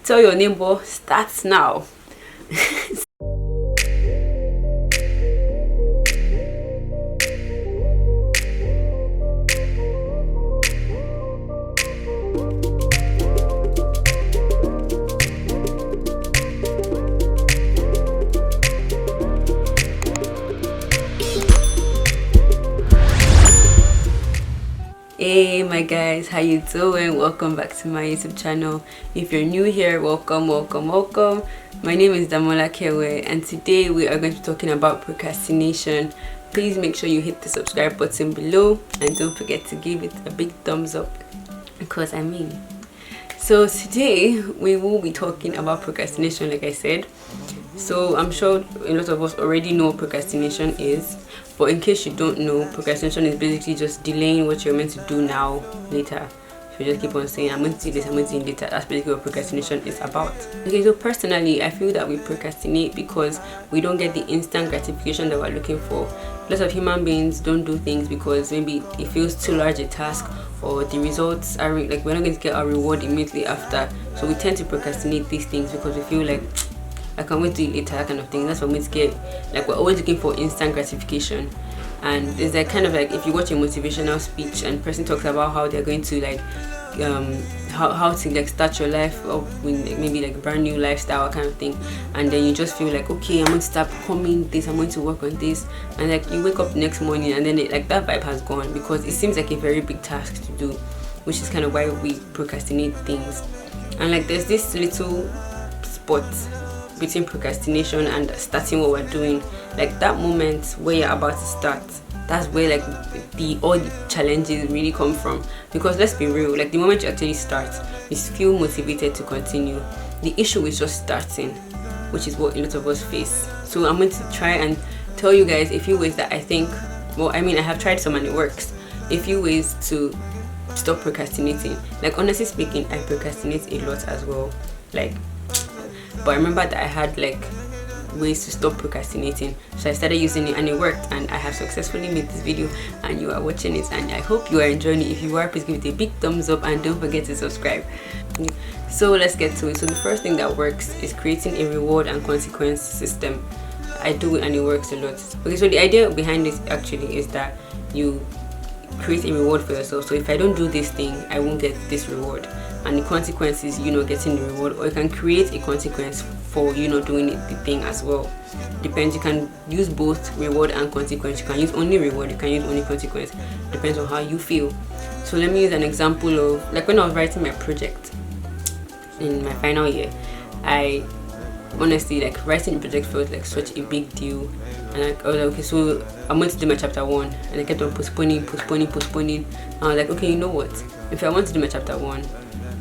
Tell your neighbor, start now. Hey my guys, how you doing? Welcome back to my YouTube channel. If you're new here, welcome. My name is Damola Kevwe, and today we are going to be talking about procrastination. Please make sure you hit the subscribe button below and don't forget to give it a big thumbs up, because so today we will be talking about procrastination, like I said. So I'm sure a lot of us already know what procrastination is, but in case you don't know, procrastination is basically just delaying what you're meant to do now later. So you just keep on saying, I'm going to do this, I'm going to do it later. That's basically what procrastination is about. Okay, so personally, I feel that we procrastinate because we don't get the instant gratification that we're looking for. Lots of human beings don't do things because maybe it feels too large a task, or the results are like we're not going to get our reward immediately after. So we tend to procrastinate these things because we feel like I can't wait to do it later, that kind of thing. That's what we get. Like, we're always looking for instant gratification. And there's like kind of like, if you watch a motivational speech and person talks about how they're going to like how to like start your life up with like, maybe like a brand new lifestyle kind of thing, and then you just feel like, okay, I'm going to start becoming this, I'm going to work on this, and like you wake up the next morning and then like that vibe has gone, because it seems like a very big task to do, which is kind of why we procrastinate things. And like there's this little spot between procrastination and starting what we're doing, like that moment where you're about to start. That's where like all the challenges really come from, because let's be real, like the moment you actually start, you feel motivated to continue. The issue is just starting, which is what a lot of us face. So I'm going to try and tell you guys a few ways that I think, I have tried some and it works, a few ways to stop procrastinating. Like honestly speaking, I procrastinate a lot as well, like, but I remember that I had like ways to stop procrastinating, so I started using it and it worked, and I have successfully made this video and you are watching it, and I hope you are enjoying it. If you are, please give it a big thumbs up and don't forget to subscribe. So let's get to it. So the first thing that works is creating a reward and consequence system. I do it and it works a lot. Okay, so the idea behind this actually is that you create a reward for yourself. So if I don't do this thing, I won't get this reward, and the consequence is you not getting the reward. Or you can create a consequence for you not doing the thing as well. Depends. You can use both reward and consequence. You can use only reward, you can use only consequence. Depends on how you feel. So let me use an example of like when I was writing my project in my final year. I honestly, like, writing the project felt like such a big deal, and like I was like, okay, so I'm going to do my chapter 1, and I kept on postponing. And I was like, okay, you know what, if I want to do my chapter 1,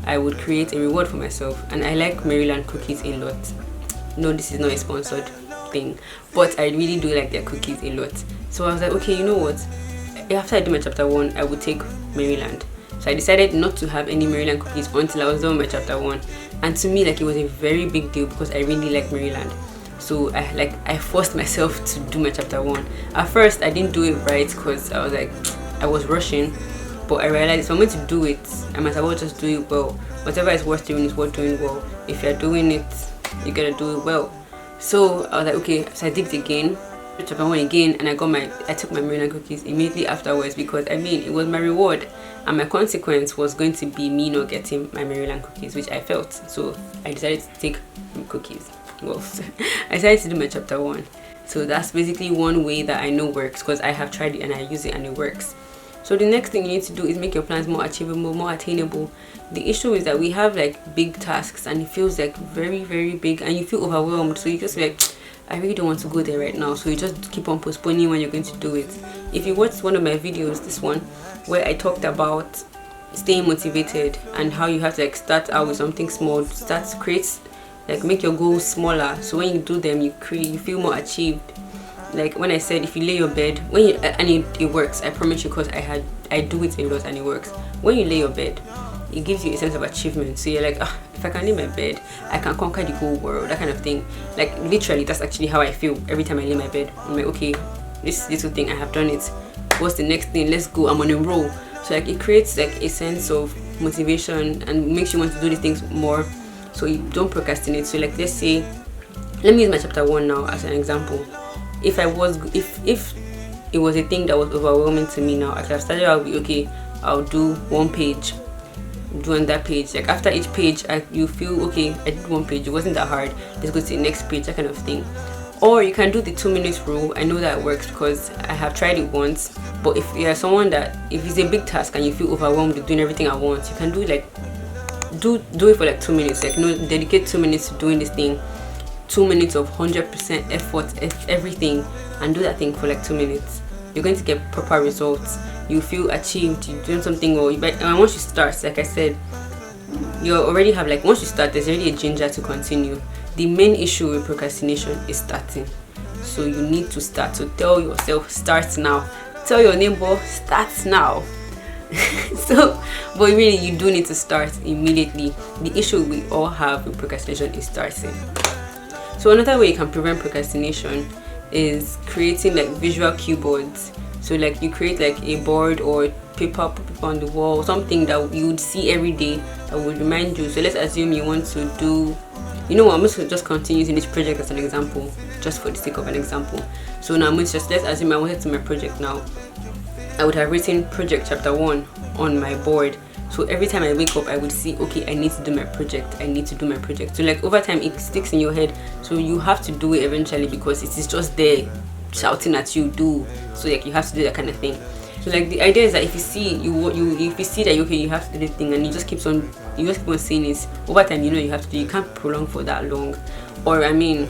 I would create a reward for myself. And I like Maryland cookies a lot. No, this is not a sponsored thing, but I really do like their cookies a lot. So I was like, okay, you know what, after I do my chapter 1, I would take Maryland. So I decided not to have any Maryland cookies until I was done with my chapter 1. And to me, like, it was a very big deal because I really like Maryland. So I forced myself to do my chapter 1. At first I didn't do it right because I was like, I was rushing, but I realized if I'm going to do it, I might as well just do it well. Whatever is worth doing is worth doing well. If you're doing it, you gotta do it well. So I was like, okay, so I did it again, chapter 1 again, and I took my Maryland cookies immediately afterwards, because it was my reward, and my consequence was going to be me not getting my Maryland cookies, which I felt. So I decided to take cookies. Well, I decided to do my chapter 1. So that's basically one way that I know works, because I have tried it and I use it and it works. So the next thing you need to do is make your plans more achievable, more attainable. The issue is that we have like big tasks and it feels like very, very big, and you feel overwhelmed. So you just like, I really don't want to go there right now. So you just keep on postponing when you're going to do it. If you watched one of my videos, this one, where I talked about staying motivated and how you have to like start out with something small, make your goals smaller, so when you do them, you feel more achieved. Like when I said, if you lay your bed, it works, I promise you, because I do it a lot and it works. When you lay your bed, it gives you a sense of achievement. So you're like, if I can lay my bed, I can conquer the whole world, that kind of thing. Like literally, that's actually how I feel every time I lay my bed. I'm like, okay, this little thing, I have done it. What's the next thing? Let's go, I'm on a roll. So like it creates like a sense of motivation and makes you want to do these things more. so you don't procrastinate. So like, let's say, let me use my chapter 1 now as an example. If it was a thing that was overwhelming to me now, I could have started out with, okay, I'll do 1 page, do on that page. Like after each page, you feel, okay, I did 1 page, it wasn't that hard, let's go to the next page, that kind of thing. Or you can do the 2 minutes rule. I know that works because I have tried it once. But if you're someone that, if it's a big task and you feel overwhelmed with doing everything at once, you can do like, do it for like 2 minutes. Like, no, dedicate 2 minutes to doing this thing. 2 minutes of 100% effort, everything, and do that thing for like 2 minutes. You're going to get proper results. You feel achieved, you're doing something well. And once you start, like I said, you already have, like, once you start, there's already a ginger to continue. The main issue with procrastination is starting. So you need to start. So tell yourself, start now. Tell your neighbor, start now. So, but really, you do need to start immediately. The issue we all have with procrastination is starting. So another way you can prevent procrastination is creating like visual cue boards. So like, you create like a board or paper, put paper on the wall, something that you would see every day that would remind you. So let's assume you want to do, you know what, I'm just going to just continue using this project as an example, just for the sake of an example. So now I'm going to just, let's assume I wanted to do my project now. I would have written project chapter 1 on my board. So every time I wake up, I would see, okay, I need to do my project. I need to do my project. So like, over time, it sticks in your head. So you have to do it eventually because it is just there shouting at you, do. So like, you have to do that kind of thing. So like, the idea is that if you see if you see that, okay, you have to do this thing, and you just keep on saying it, over time, you know, you have to do. You can't prolong for that long. Or I mean,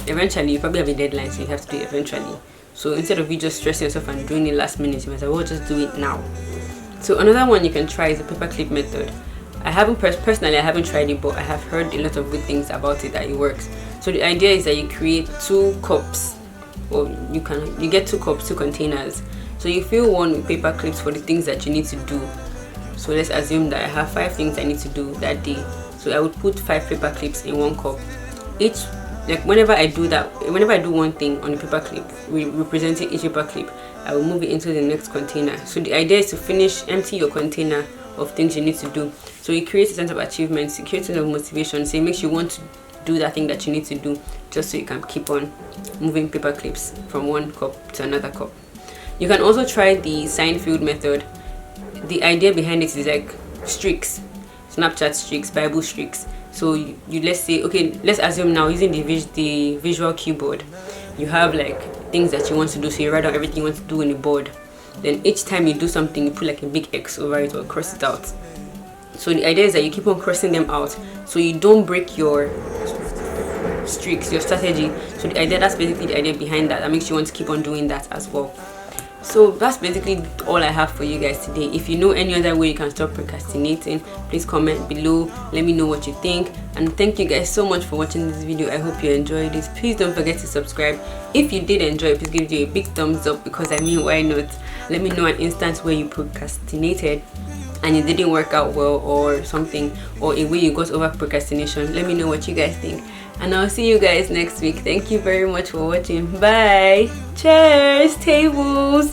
eventually you probably have a deadline, so you have to do it eventually. So instead of you just stressing yourself and doing it last minute, you might say, well, just do it now. So another one you can try is the paperclip method. I haven't personally tried it, but I have heard a lot of good things about it, that it works. So the idea is that you create 2 cups, or you get 2 cups, 2 containers. So you fill one with paper clips for the things that you need to do. So let's assume that I have 5 things I need to do that day. So I would put 5 paper clips in 1 cup. Each, like, whenever I do one thing on the paper clip, representing each paper clip, I will move it into the next container. So the idea is to empty your container of things you need to do. So it creates a sense of achievement, it creates a sense of motivation. So it makes you want to do that thing that you need to do, just so you can keep on moving paper clips from 1 cup to another cup. You can also try the sign field method. The idea behind it is like streaks, Snapchat streaks, Bible streaks. So you let's say, okay, let's assume now, using the visual keyboard, you have like things that you want to do. So you write down everything you want to do on the board. Then each time you do something, you put like a big X over it or cross it out. So the idea is that you keep on crossing them out, so you don't break your streaks, your strategy. So that's basically the idea behind that. That makes you want to keep on doing that as well. So that's basically all I have for you guys today. If you know any other way you can stop procrastinating, please comment below, let me know what you think. And thank you guys so much for watching this video. I hope you enjoyed it. Please don't forget to subscribe. If you did enjoy it, please give it a big thumbs up, because I mean, why not? Let me know an instance where you procrastinated and it didn't work out well, or something, or a way you got over procrastination. Let me know what you guys think, and I'll see you guys next week. Thank you very much for watching. Bye. Cheers, tables.